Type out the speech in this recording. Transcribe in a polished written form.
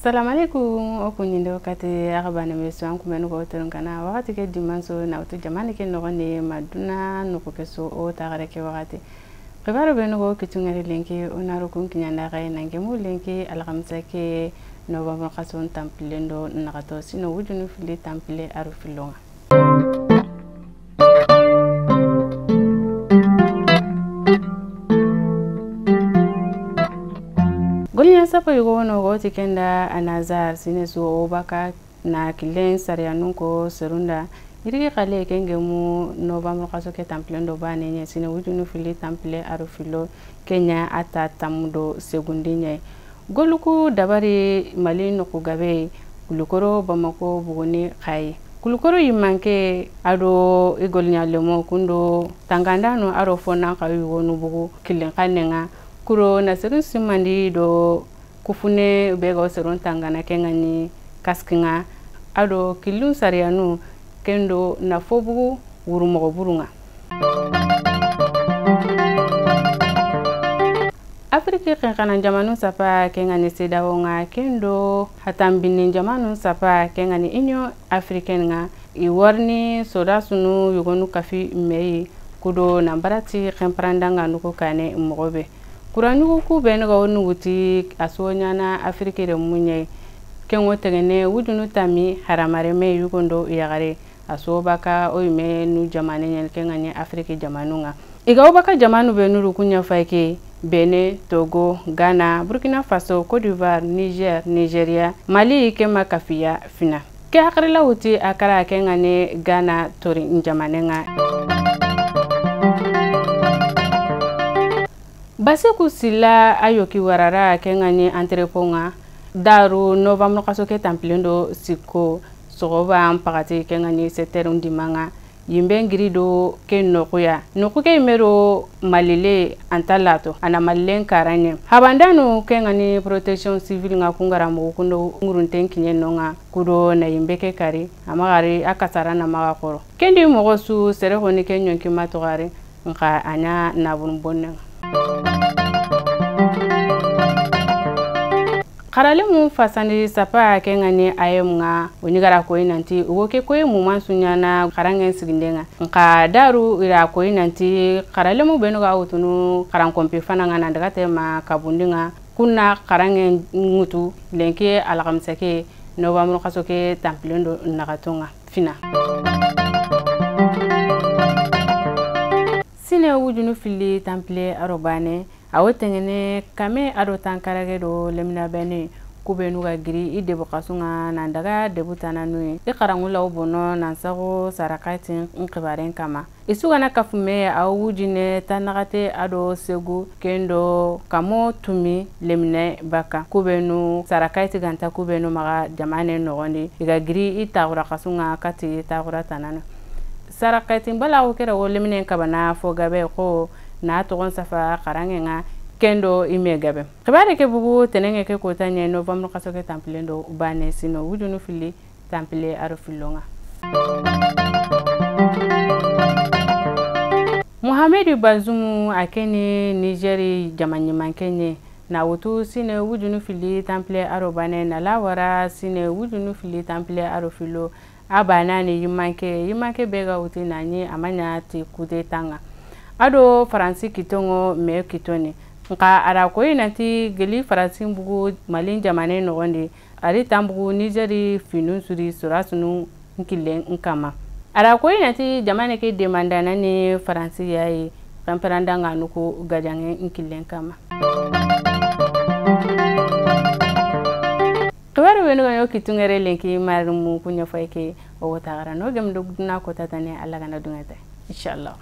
Assalamu alaikum okunyinde wakati akabana meso ankumenu ko terungana wakati ke dimanso na utu jamani ke nogone maduna nukukeso o tagare ke wakati qibaro benu ko kitungari lenki onaru kun kinyanda kay nangemu lenki alhamsa ke november qason tampilendo nagato sino wujunu fili tampile aru filonga Golnya sapa yugo no go tikenda anazar sineso obaka na kilen sarianun ko serunda irige kale kengemu november qaso ke tampilendo bane nya sine wujunu fili tampile aru filo Kenya ata tamudo segundinya goluku dabari malino ko gabe kulukoro bamako bugoni kai kulukoro yimanke ado igolnya lemo kundo tangandano aro fona ka yugo no bugu kilen kanenga kuro na serun simandi do kufune bega serun tangana kengani kaskinga ado kilun sarianu kendo na fobu wurumo burunga Afrika kana jamanu sapa kengani sedawonga kendo hatambini jamanu sapa kengani inyo africaine nga iwarni soda sunu yugonu kafi mei kudo nambarati kemprandanga nuko kane mogobe Kuranyugo ku benga onuguti asonyana Afrika re munye kengo tegene wujunu tami haramare me yugondo yagare asobaka oyime nu jamane nyen kengani Afrika jamanunga igawbaka jamanu benuru kunya faike Benin, Togo, Ghana, Burkina Faso, Côte d'Ivoire, Niger, Nigeria, Mali kema kafia fina ke hakrila uti akara kengani Ghana tori njamanenga Basi kusila ayoki warara kengani entreponga daru november qaso ke tampilendo siko sogoba ampagati kengani seterum dimanga yimbe ngirido ke nokuya nokuke imero malile antalato ana malen karanye habandano kengani protection civil nga kungara mo kundo ngurunten kinyenonga kudo na yimbe ke kari amagari akasara na magakoro kendi mo su sere honi kenyon kimatogare nka anya na bunbonne Karale mu fasani sapa kengani ayemnga onigara ko inanti ugoke ko mu mansunyana karangen sigindenga nka daru ira ko inanti karale mu beno ga utunu karan kompe fananga na daga tema kabundinga kunna karangen ngutu lenke alakamsake november qasoke tampilendo nagatonga fina Sine wujunu fili tampile arobane awotengene kame ado tankarage do lemna bene kubenu ga giri ide bokasunga nandaga debutana nui ikarangula obono nansago sarakati nkibaren kama isugana kafume awujine tanagate ado segu kendo kamo tumi lemne baka kubenu sarakati ganta kubenu maga jamane nogondi iga giri itagura kasunga kati itagura tanana sarakati mbala okera wo lemne kabana fogabe ko na togon safa karangenga kendo imegabe khibare ke bugu tenenge ke kotanye november qaso ke tampilendo bane sino wujunu fili tampile aro filonga Mohamed Bazoum akene Nigeri jamanyi mankenye na wutu sine wujunu fili tampile aro bane na lawara sine wujunu fili tampile aro filo abana ni yimanke bega wuti nanye amanya ti kude tanga ado faransi kitongo me kitoni nka ara ko inanti geli faransi bugu malin jamane no gonde ari tambugu Nigeri finun suri surasunu nkilen nkama ara ko inanti jamane ke demandana ni faransi yayi ramperanda nganuko gajange nkilen kama Tawari wenu yo kitungere lenki marumu kunya faike o tagara no gem dugna ko tatane alla gana dungata inshallah